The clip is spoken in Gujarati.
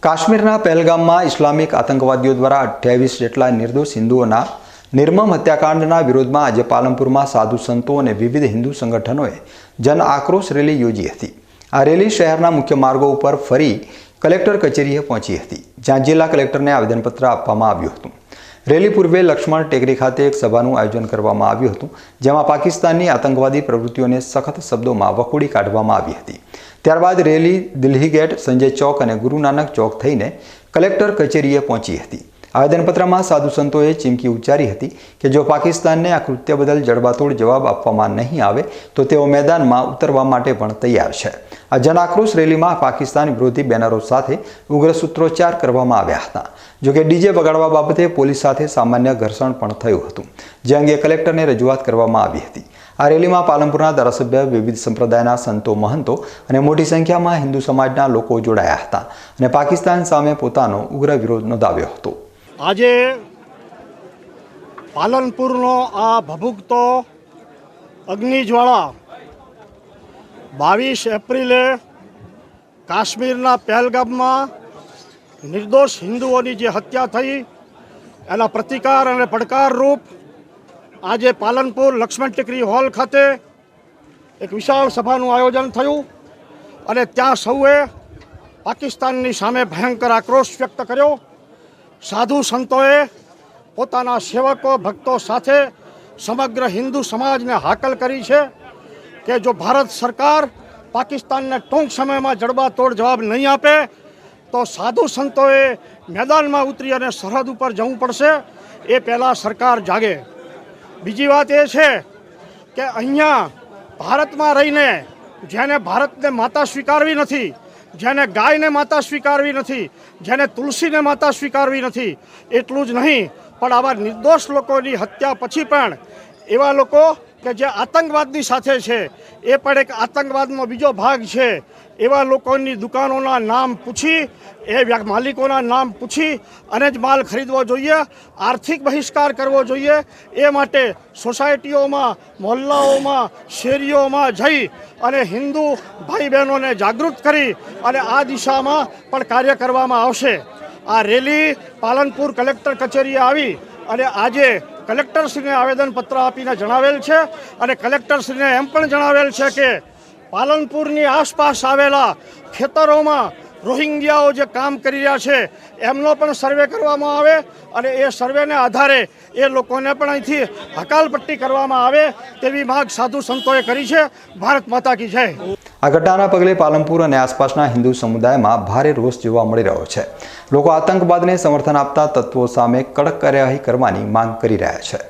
કાશ્મીરના પહેલગામમાં ઇસ્લામિક આતંકવાદીઓ દ્વારા 28 જેટલા નિર્દોષ હિન્દુઓના નિર્મમ હત્યાકાંડના વિરોધમાં આજે પાલનપુરમાં સાધુ સંતો અને વિવિધ હિન્દુ સંગઠનોએ જન આક્રોશ રેલી યોજી હતી। આ રેલી શહેરના મુખ્ય માર્ગો ઉપર ફરી કલેક્ટર કચેરીએ પહોંચી હતી, જ્યાં જિલ્લા કલેક્ટરને આવેદનપત્ર આપવામાં આવ્યું હતું। રેલી પૂર્વે લક્ષ્મણ ટેકરી ખાતે એક સભાનું આયોજન કરવામાં આવ્યું હતું, જેમાં પાકિસ્તાનની આતંકવાદી પ્રવૃત્તિઓને સખત શબ્દોમાં વખોડી કાઢવામાં આવી હતી। ત્યારબાદ રેલી દિલ્હી ગેટ, સંજય ચોક અને ગુરુ નાનક ચોક થઈને કલેક્ટર કચેરીએ પહોંચી હતી। આવેદનપત્રમાં સાધુ સંતોએ ચીમકી ઉચ્ચારી હતી કે જો પાકિસ્તાનને આ કૃત્ય બદલ જડબાતોડ જવાબ આપવામાં નહીં આવે તો તેઓ મેદાનમાં ઉતરવા માટે પણ તૈયાર છે। આ જન આક્રોશ રેલીમાં પાકિસ્તાન વિરોધી બેનરો સાથે ઉગ્ર સૂત્રોચ્ચાર કરવામાં આવ્યા હતા। જોકે ડીજે વગાડવા બાબતે પોલીસ સાથે સામાન્ય ઘર્ષણ પણ થયું હતું, જે અંગે કલેક્ટરને રજૂઆત કરવામાં આવી હતી। આ રેલીમાં પાલનપુરના ધારાસભ્ય, વિવિધ સંપ્રદાયના સંતો, મહંતો અને મોટી સંખ્યામાં હિન્દુ સમાજના લોકો જોડાયા હતા અને પાકિસ્તાન સામે પોતાનો ઉગ્ર વિરોધ નોંધાવ્યો હતો। આજે પાલનપુરનો આ ભભૂકતો અગ્નિજ્વાળા 22 એપ્રિલે કાશ્મીરના પહેલગામમાં નિર્દોષ હિન્દુઓની જે હત્યા થઈ એના પ્રતિકાર અને પડકાર રૂપ આજે પાલનપુર લક્ષ્મણ ટેકરી હોલ ખાતે એક વિશાળ સભાનું આયોજન થયું અને ત્યાં સૌએ પાકિસ્તાનની સામે ભયંકર આક્રોશ વ્યક્ત કર્યો। સાધુ સંતોએ પોતાના સેવકો, ભક્તો સાથે સમગ્ર હિન્દુ સમાજને હાકલ કરી છે કે જો ભારત સરકાર પાકિસ્તાનને ટૂંક સમયમાં જડબાતોડ જવાબ નહીં આપે તો સાધુ સંતોએ મેદાનમાં ઉતરી અને સરહદ ઉપર જવું પડશે, એ પહેલાં સરકાર જાગે। બીજી વાત એ છે કે અહીંયા ભારતમાં રહીને જેને ભારતને માતા સ્વીકારવી નથી, જેને ગાયને માતા સ્વીકારવી નથી, જેને તુલસીને માતા સ્વીકારવી નથી, એટલું જ નહીં પણ આવા નિર્દોષ લોકોની હત્યા પછી પણ એવા લોકો કે જે આતંકવાદની સાથે છે, એ પણ એક આતંકવાદનો બીજો ભાગ છે, એવા લોકોની દુકાનોના નામ પૂછી, એ માલિકોના નામ પૂછી અને જ માલ ખરીદવો જોઈએ, આર્થિક બહિષ્કાર કરવો જોઈએ। એ માટે સોસાયટીઓમાં, મોહલ્લાઓમાં, શેરીઓમાં જઈ અને હિન્દુ ભાઈ બહેનોને જાગૃત કરી અને આ દિશામાં પણ કાર્ય કરવામાં આવશે। આ રેલી પાલનપુર કલેક્ટર કચેરીએ આવી અને આજે કલેક્ટરશ્રીને આવેદનપત્ર આપીને જણાવેલ છે અને કલેક્ટરશ્રીને એમ પણ જણાવેલ છે કે પાલનપુરની આસપાસ આવેલા ખેતરોમાં રોહિંગ્યાઓ જે કામ કરી રહ્યા છે એમનો પણ સર્વે કરવામાં આવે અને એ સર્વેને આધારે એ લોકોને પણ અહીંથી હકાલપટ્ટી કરવામાં આવે તેવી માંગ સાધુ સંતોએ કરી છે। ભારત માતા કી જય। આ ઘટનાના પગલે પાલનપુર અને આસપાસના હિન્દુ સમુદાયમાં ભારે રોષ જોવા મળી રહ્યો છે। લોકો આતંકવાદને સમર્થન આપતા તત્વો સામે કડક કાર્યવાહી કરવાની માંગ કરી રહ્યા છે।